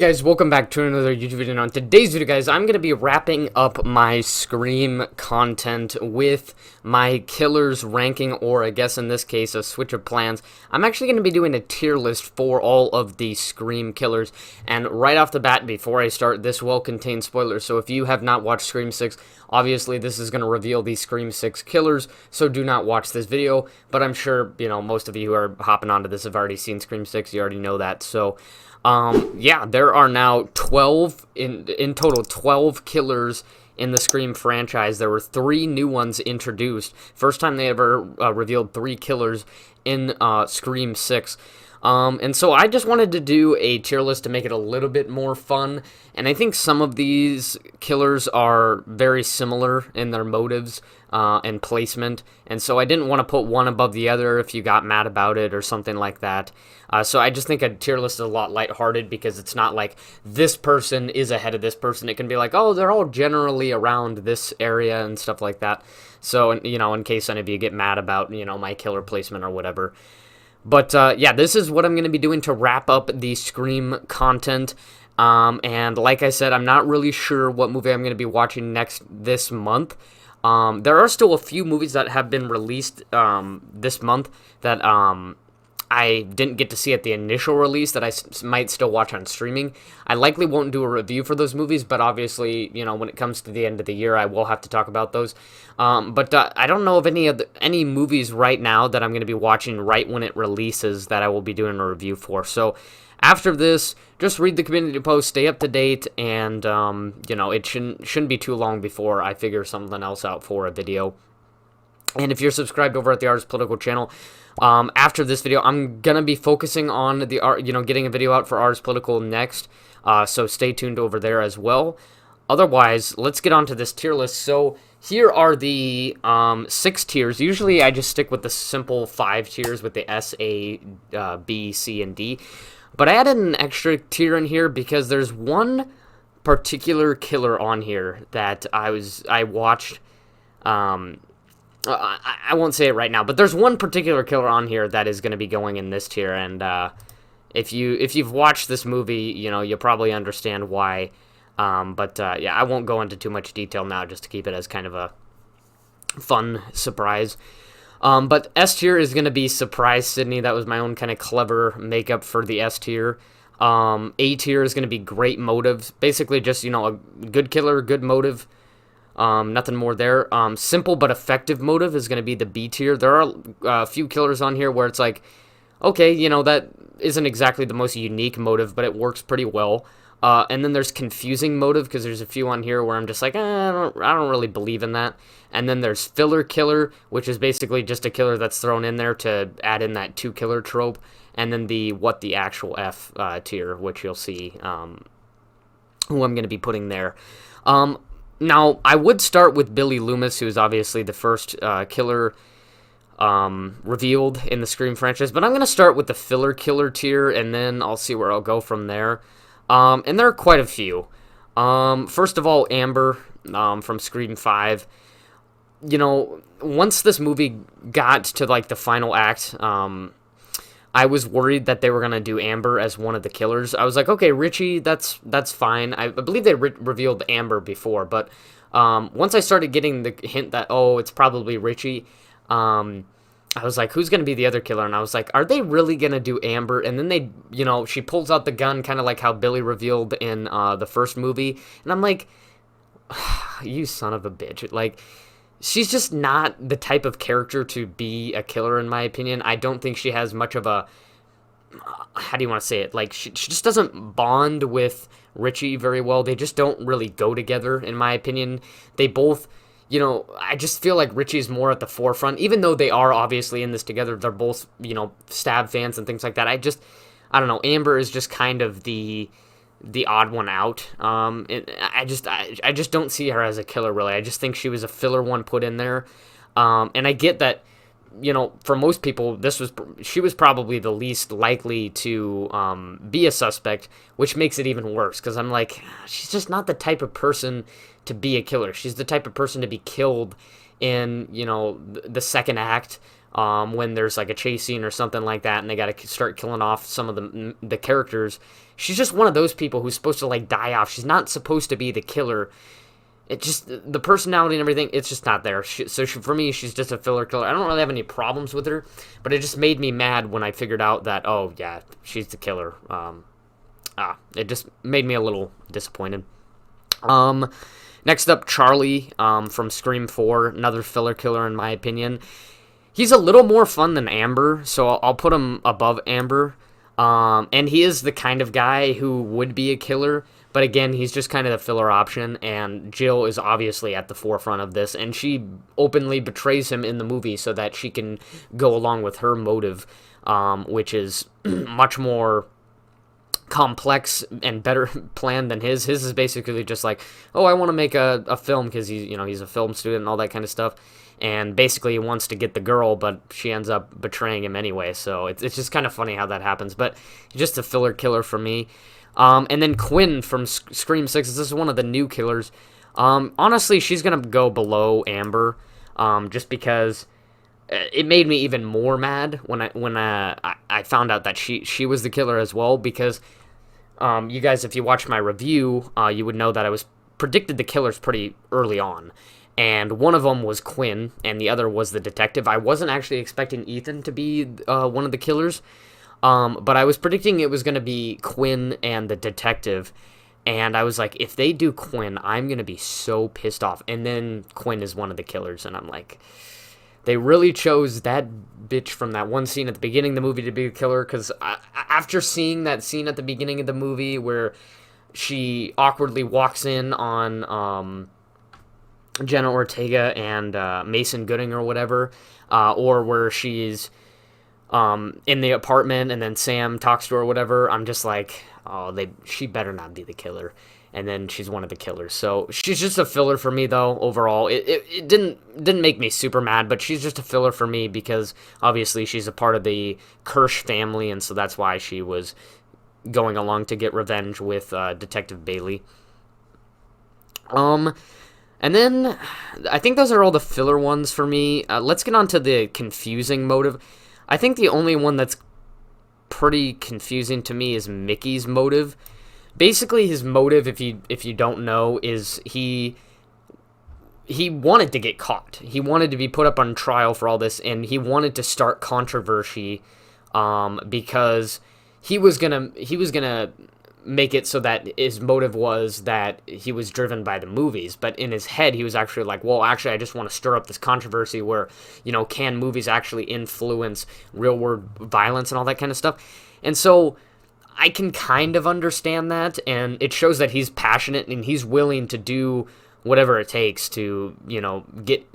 Guys, welcome back to another YouTube video. On today's video, guys, I'm going to be wrapping up my Scream content with my killers ranking, or I guess in this case, a switch of plans. I'm actually going to be doing a tier list for all of the Scream killers, and right off the bat, before I start, this will contain spoilers, so if you have not watched Scream 6, obviously this is going to reveal the Scream 6 killers, so do not watch this video, but I'm sure, most of you who are hopping onto this have already seen Scream 6, you already know that, so... yeah, there are now 12, in total, 12 killers in the Scream franchise. There were 3 new ones introduced. First time they ever revealed 3 killers in Scream 6. And so I just wanted to do a tier list to make it a little bit more fun. And I think some of these killers are very similar in their motives and placement. And so I didn't want to put one above the other if you got mad about it or something like that. So I just think a tier list is a lot lighthearted because it's not like this person is ahead of this person. It can be like, oh, they're all generally around this area and stuff like that. So, in case any of you get mad about, my killer placement or whatever. But, yeah, this is what I'm going to be doing to wrap up the Scream content. And like I said, I'm not really sure what movie I'm going to be watching next this month. There are still a few movies that have been released this month that I didn't get to see at the initial release that I might still watch on streaming. I likely won't do a review for those movies, but obviously, when it comes to the end of the year, I will have to talk about those. But I don't know of any movies right now that I'm going to be watching right when it releases that I will be doing a review for. So after this, just read the community post, stay up to date, and, it shouldn't be too long before I figure something else out for a video. And if you're subscribed over at the Artist Political channel, after this video, I'm going to be focusing on the art, getting a video out for Artist Political next. So stay tuned over there as well. Otherwise, let's get on to this tier list. So here are the 6 tiers. Usually I just stick with the simple 5 tiers with the S, A, B, C, and D. But I added an extra tier in here because there's one particular killer on here that I watched. I won't say it right now, but there's one particular killer on here that is going to be going in this tier, and if you've watched this movie, you'll probably understand why. Yeah, I won't go into too much detail now, just to keep it as kind of a fun surprise. But S tier is going to be Surprise Sydney. That was my own kind of clever makeup for the S tier. A tier is going to be Great Motives. Basically just, a good killer, good motive. Nothing more there. Simple but effective motive is going to be the B tier. There are a few killers on here where it's like, okay, that isn't exactly the most unique motive, but it works pretty well. And then there's confusing motive, because there's a few on here where I'm just like, I don't really believe in that. And then there's filler killer, which is basically just a killer that's thrown in there to add in that 2 killer trope. And then the what the actual F tier, which you'll see who I'm going to be putting there. Now, I would start with Billy Loomis, who is obviously the first killer revealed in the Scream franchise, but I'm going to start with the filler killer tier, and then I'll see where I'll go from there. And there are quite a few. First of all, Amber from Scream 5. Once this movie got to, the final act, I was worried that they were going to do Amber as one of the killers. I was like, okay, Richie, that's fine. I believe they revealed Amber before, but once I started getting the hint that, oh, it's probably Richie, I was like, who's going to be the other killer? And I was like, are they really going to do Amber? And then she pulls out the gun, kind of like how Billy revealed in the first movie. And I'm like, you son of a bitch. She's just not the type of character to be a killer, in my opinion. I don't think she has much of a... How do you want to say it? She just doesn't bond with Richie very well. They just don't really go together, in my opinion. They both... I just feel like Richie's more at the forefront. Even though they are obviously in this together, they're both, stab fans and things like that. I don't know. Amber is just kind of the odd one out. I just don't see her as a killer, really. I just think she was a filler one put in there. And I get that, for most people, she was probably the least likely to be a suspect, which makes it even worse, because I'm like, she's just not the type of person to be a killer. She's the type of person to be killed in, the second act when there's like a chase scene or something like that, and they got to start killing off some of the characters. She's just one of those people who's supposed to like die off. She's not supposed to be the killer. It just, the personality and everything, it's just not there. For me, she's just a filler killer. I don't really have any problems with her, but it just made me mad when I figured out that, oh yeah, she's the killer. It just made me a little disappointed. Next up, Charlie from Scream 4, another filler killer in my opinion. He's a little more fun than Amber, so I'll put him above Amber. And he is the kind of guy who would be a killer, but again, he's just kind of the filler option, and Jill is obviously at the forefront of this, and she openly betrays him in the movie so that she can go along with her motive, which is much more complex and better planned than his. His is basically just like, oh, I want to make a film because he's a film student and all that kind of stuff, and basically he wants to get the girl, but she ends up betraying him anyway. So it's just kind of funny how that happens. But just a filler killer for me. And then Quinn from Scream 6. This is one of the new killers. Honestly, she's gonna go below Amber, just because it made me even more mad when I found out that she was the killer as well. Because you guys, if you watched my review, you would know that I was predicted the killers pretty early on. And one of them was Quinn, and the other was the detective. I wasn't actually expecting Ethan to be one of the killers, but I was predicting it was going to be Quinn and the detective. And I was like, if they do Quinn, I'm going to be so pissed off. And then Quinn is one of the killers, and I'm like, they really chose that bitch from that one scene at the beginning of the movie to be a killer, because after seeing that scene at the beginning of the movie where she awkwardly walks in on Jenna Ortega and Mason Gooding or whatever, or where she's in the apartment and then Sam talks to her or whatever, I'm just like, oh, she better not be the killer. And then she's one of the killers. So she's just a filler for me, though, overall. It didn't make me super mad, but she's just a filler for me because obviously she's a part of the Kirsch family, and so that's why she was going along to get revenge with Detective Bailey. And then I think those are all the filler ones for me. Let's get on to the confusing motive. I think the only one that's pretty confusing to me is Mickey's motive. Basically, his motive, if you don't know, is he wanted to get caught. He wanted to be put up on trial for all this, and he wanted to start controversy because he was gonna make it so that his motive was that he was driven by the movies, but in his head he was actually like, well, actually I just want to stir up this controversy where, can movies actually influence real world violence and all that kind of stuff. And so I can kind of understand that, and it shows that he's passionate and he's willing to do whatever it takes to,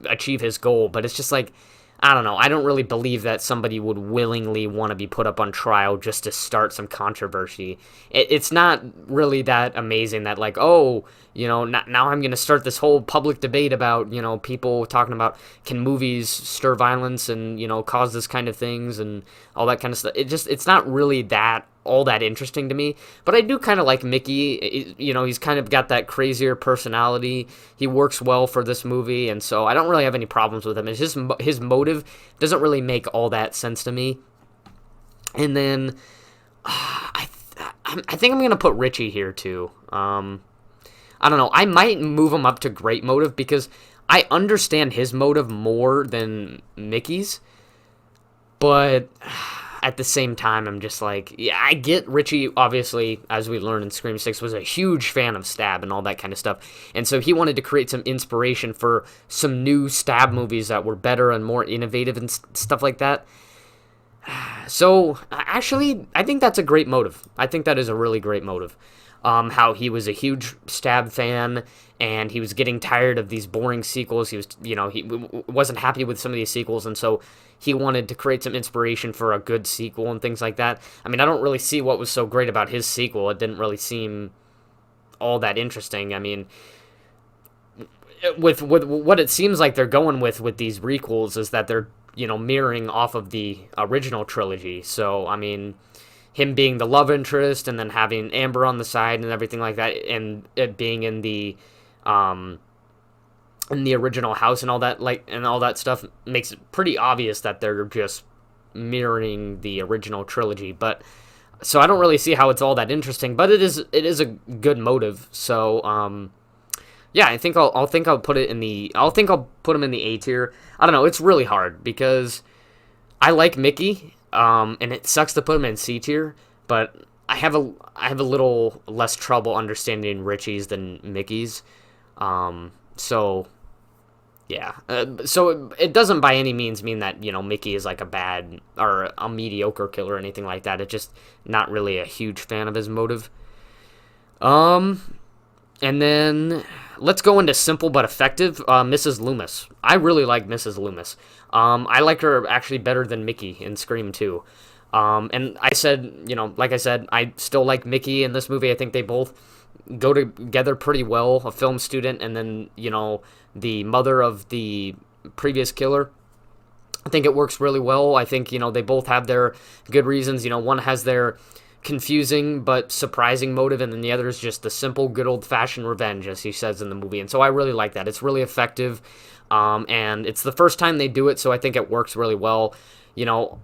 achieve his goal. But it's just like, I don't know. I don't really believe that somebody would willingly want to be put up on trial just to start some controversy. It's not really that amazing that, like, oh, now I'm going to start this whole public debate about, people talking about can movies stir violence and, cause this kind of things and all that kind of stuff. It's not really all that interesting to me, but I do kind of like Mickey. He's kind of got that crazier personality. He works well for this movie, and so I don't really have any problems with him. It's just his motive doesn't really make all that sense to me. And then I think I'm gonna put Richie here too. I don't know. I might move him up to great motive because I understand his motive more than Mickey's, but at the same time, I'm just like, yeah, I get Richie, obviously, as we learned in Scream 6, was a huge fan of Stab and all that kind of stuff. And so he wanted to create some inspiration for some new Stab movies that were better and more innovative and stuff like that. So, actually, I think that's a great motive. I think that is a really great motive. How he was a huge Stab fan, and he was getting tired of these boring sequels. He was, he wasn't happy with some of these sequels, and so he wanted to create some inspiration for a good sequel and things like that. I mean, I don't really see what was so great about his sequel. It didn't really seem all that interesting. I mean, with what it seems like they're going with these requels is that they're, mirroring off of the original trilogy. So, I mean, him being the love interest and then having Amber on the side and everything like that, and it being in the in the original house and all that, like, and all that stuff makes it pretty obvious that they're just mirroring the original trilogy. But so I don't really see how it's all that interesting, but it is a good motive. So yeah, I'll put it in the I'll put him in the A tier. I don't know, it's really hard because I like Mickey, and it sucks to put him in C tier, but I have a little less trouble understanding Richie's than Mickey's. So yeah, so it doesn't by any means mean that Mickey is like a bad or a mediocre killer or anything like that. It's just not really a huge fan of his motive. And then let's go into simple but effective. Mrs. Loomis. I really like Mrs. Loomis. I like her actually better than Mickey in Scream 2. And I said, like I said, I still like Mickey in this movie. I think they both go together pretty well. A film student and then, the mother of the previous killer. I think it works really well. I think, they both have their good reasons. One has their confusing but surprising motive, and then the other is just the simple, good old-fashioned revenge, as he says in the movie. And so I really like that. It's really effective, and it's the first time they do it, so I think it works really well.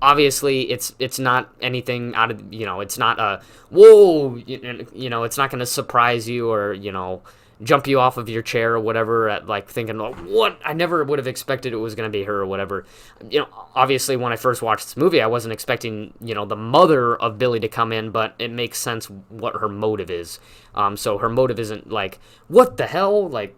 Obviously, it's not anything out of, it's not a, whoa, it's not going to surprise you or, jump you off of your chair or whatever at like thinking, oh, what? I never would have expected it was going to be her or whatever. Obviously when I first watched this movie, I wasn't expecting, the mother of Billy to come in, but it makes sense what her motive is. So her motive isn't like, what the hell? Like,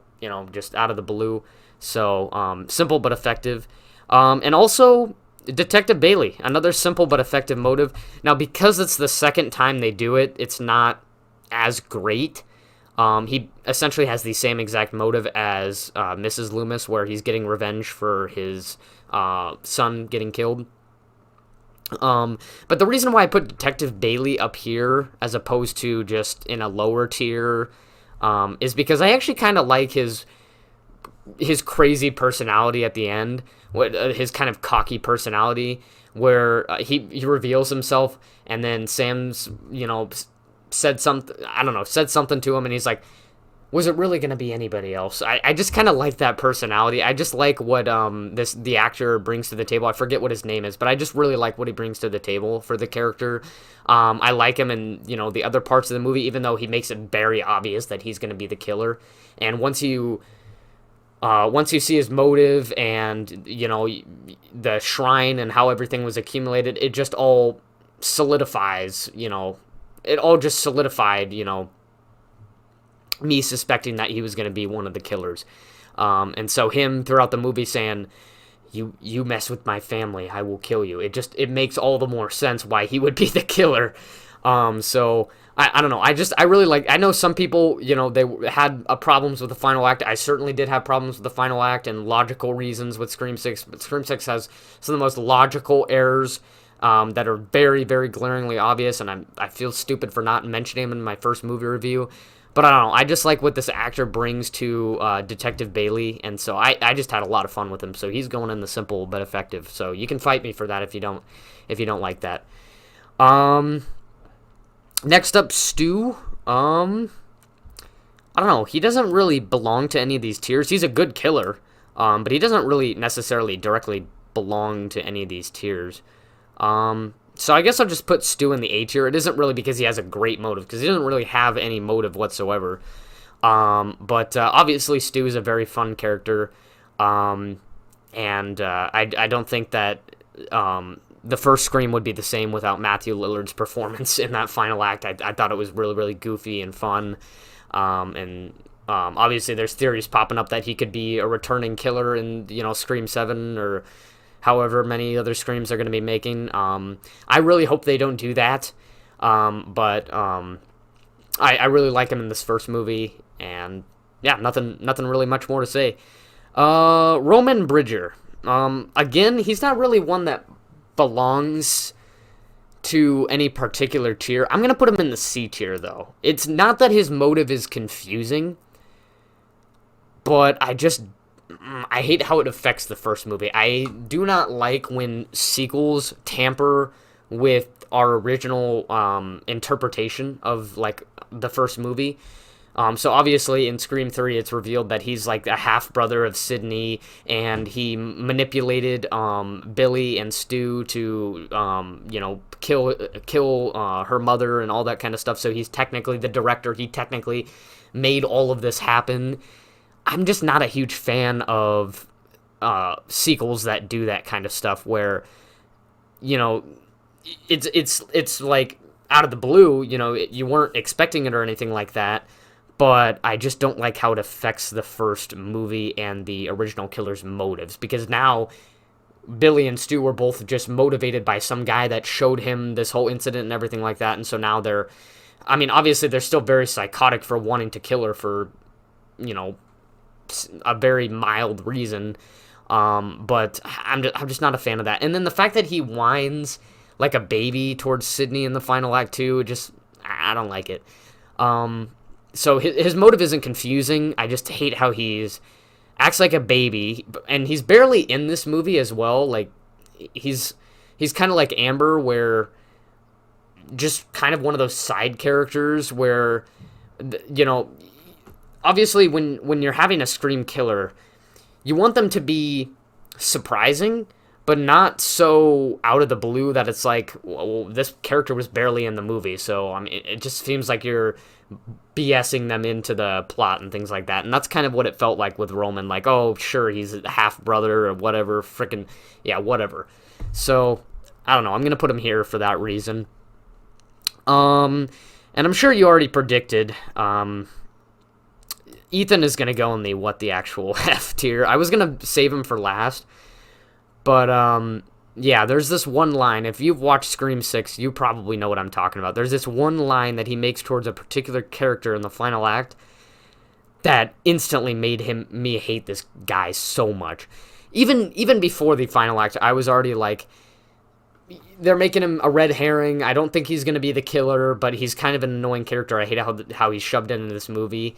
just out of the blue. So, simple but effective. And also Detective Bailey, another simple but effective motive. Now, because it's the second time they do it, it's not as great. He essentially has the same exact motive as Mrs. Loomis, where he's getting revenge for his son getting killed. But the reason why I put Detective Bailey up here as opposed to just in a lower tier is because I actually kind of like his crazy personality at the end, his kind of cocky personality, where he reveals himself, and then Sam's, said something to him, and he's like, was it really going to be anybody else? I just kind of like that personality. I just like what the actor brings to the table. I forget what his name is, but I just really like what he brings to the table for the character. I like him in, the other parts of the movie, even though he makes it very obvious that he's going to be the killer. And once you see his motive and, the shrine and how everything was accumulated, it just all solidifies, it all just solidified, me suspecting that he was going to be one of the killers. And so him throughout the movie saying, you mess with my family, I will kill you. It makes all the more sense why he would be the killer. So I don't know. I really like, I know some people, they had problems with the final act. I certainly did have problems with the final act and logical reasons with Scream 6, but Scream 6 has some of the most logical errors that are very, very glaringly obvious, and I feel stupid for not mentioning him in my first movie review. But I don't know. I just like what this actor brings to Detective Bailey, and so I just had a lot of fun with him. So he's going in the simple but effective. So you can fight me for that if you don't like that. Next up, Stu. I don't know. He doesn't really belong to any of these tiers. He's a good killer, but he doesn't really necessarily directly belong to any of these tiers. So I guess I'll just put Stu in the A tier. It isn't really because he has a great motive, because he doesn't really have any motive whatsoever. But obviously Stu is a very fun character, and I don't think that the first Scream would be the same without Matthew Lillard's performance in that final act. I thought it was really, really goofy and fun, and obviously there's theories popping up that he could be a returning killer in Scream 7 or however many other Screams they're going to be making. I really hope they don't do that. But I really like him in this first movie, and yeah, nothing really much more to say. Roman Bridger. Again, he's not really one that belongs to any particular tier. I'm going to put him in the C tier, though. It's not that his motive is confusing, but I hate how it affects the first movie. I do not like when sequels tamper with our original interpretation of like the first movie. So obviously in Scream 3, it's revealed that he's like a half brother of Sydney, and he manipulated Billy and Stu to kill her mother and all that kind of stuff. So he's technically the director. He technically made all of this happen. I'm just not a huge fan of sequels that do that kind of stuff, where you know it's like out of the blue. You weren't expecting it or anything like that. But I just don't like how it affects the first movie and the original killer's motives, because now Billy and Stu were both just motivated by some guy that showed him this whole incident and everything like that, and so now obviously they're still very psychotic for wanting to kill her for, a very mild reason, but I'm just not a fan of that. And then the fact that he whines like a baby towards Sydney in the final act too, I don't like it. So his motive isn't confusing. I just hate how acts like a baby, and he's barely in this movie as well. Like he's kind of like Amber, where just kind of one of those side characters where, obviously when you're having a Scream killer, you want them to be surprising, but not so out of the blue that it's like, well, this character was barely in the movie, so it just seems like you're BSing them into the plot and things like that. And that's kind of what it felt like with Roman. Like, oh, sure, he's a half brother or whatever, whatever. So I don't know. I'm gonna put him here for that reason. And I'm sure you already predicted. Ethan is gonna go in the what the actual F tier. I was gonna save him for last, but yeah, there's this one line. If you've watched Scream 6, you probably know what I'm talking about. There's this one line that he makes towards a particular character in the final act that instantly made me hate this guy so much. Even before the final act, I was already like, they're making him a red herring. I don't think he's going to be the killer, but he's kind of an annoying character. I hate how he's shoved into this movie.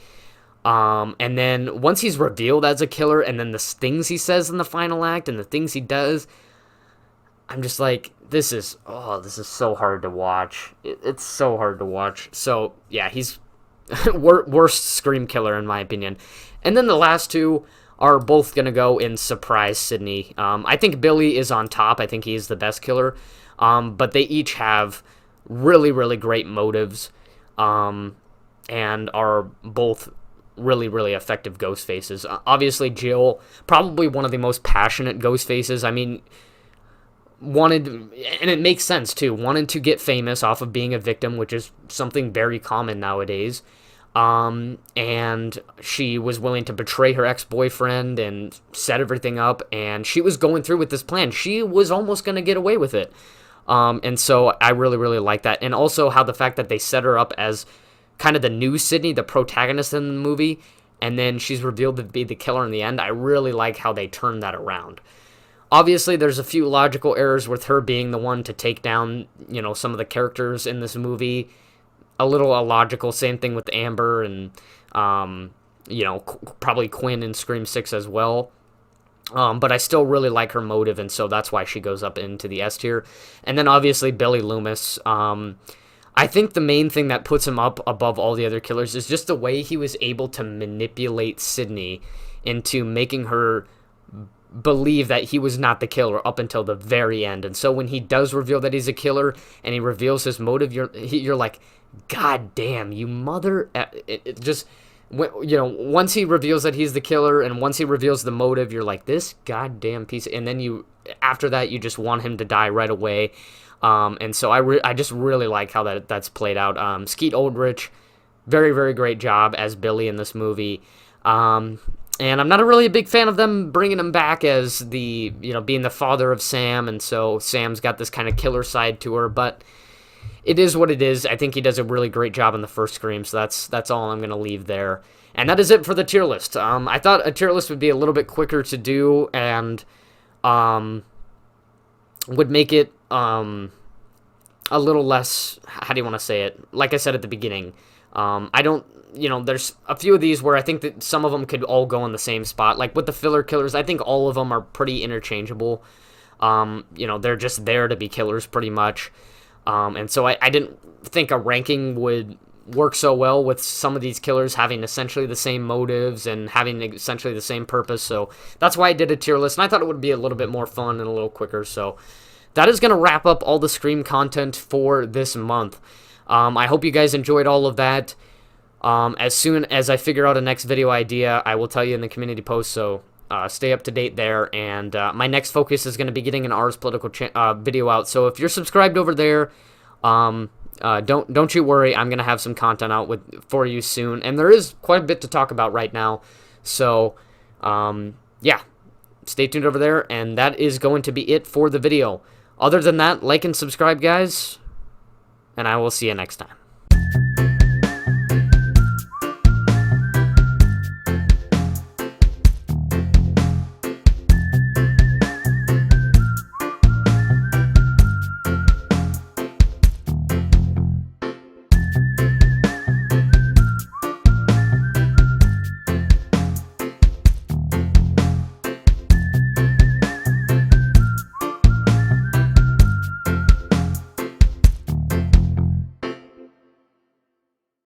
And then once he's revealed as a killer, and then the things he says in the final act and the things he does, I'm just like, this is so hard to watch. It's so hard to watch. So yeah, he's worst Scream killer in my opinion. And then the last two are both going to go in surprise Sydney. I think Billy is on top. I think he's the best killer. But they each have really, really great motives, and are both really, really effective ghost faces. Obviously, Jill, probably one of the most passionate ghost faces. I mean, wanted, and it makes sense too, wanted to get famous off of being a victim, which is something very common nowadays. And she was willing to betray her ex-boyfriend and set everything up, and she was going through with this plan. She was almost going to get away with it. And so I really, really like that. And also how the fact that they set her up as kind of the new Sydney, the protagonist in the movie, and then she's revealed to be the killer in the end. I really like how they turned that around. Obviously, there's a few logical errors with her being the one to take down, some of the characters in this movie. A little illogical. Same thing with Amber and, probably Quinn in Scream 6 as well. But I still really like her motive, and so that's why she goes up into the S tier. And then obviously Billy Loomis. I think the main thing that puts him up above all the other killers is just the way he was able to manipulate Sydney into making her believe that he was not the killer up until the very end. And so when he does reveal that he's a killer and he reveals his motive, you're like, God damn, you mother... It just, once he reveals that he's the killer and once he reveals the motive, you're like, this goddamn piece... And then after that, you just want him to die right away. And so I just really like how that's played out. Skeet Ulrich, very, very great job as Billy in this movie. And I'm not really a big fan of them bringing him back as being the father of Sam, and so Sam's got this kind of killer side to her, but it is what it is. I think he does a really great job in the first Scream, so that's all I'm going to leave there. And that is it for the tier list. I thought a tier list would be a little bit quicker to do, and would make it a little less, how do you want to say it? Like I said at the beginning, I don't... there's a few of these where I think that some of them could all go in the same spot. Like with the filler killers, I think all of them are pretty interchangeable. They're just there to be killers pretty much. And so I didn't think a ranking would work so well with some of these killers having essentially the same motives and having essentially the same purpose. So that's why I did a tier list, and I thought it would be a little bit more fun and a little quicker. So that is going to wrap up all the Scream content for this month. I hope you guys enjoyed all of that. As soon as I figure out a next video idea, I will tell you in the community post, so stay up to date there. And my next focus is going to be getting an Ars Political video out. So if you're subscribed over there, don't you worry, I'm going to have some content out for you soon. And there is quite a bit to talk about right now. So, yeah, stay tuned over there. And that is going to be it for the video. Other than that, like and subscribe, guys. And I will see you next time.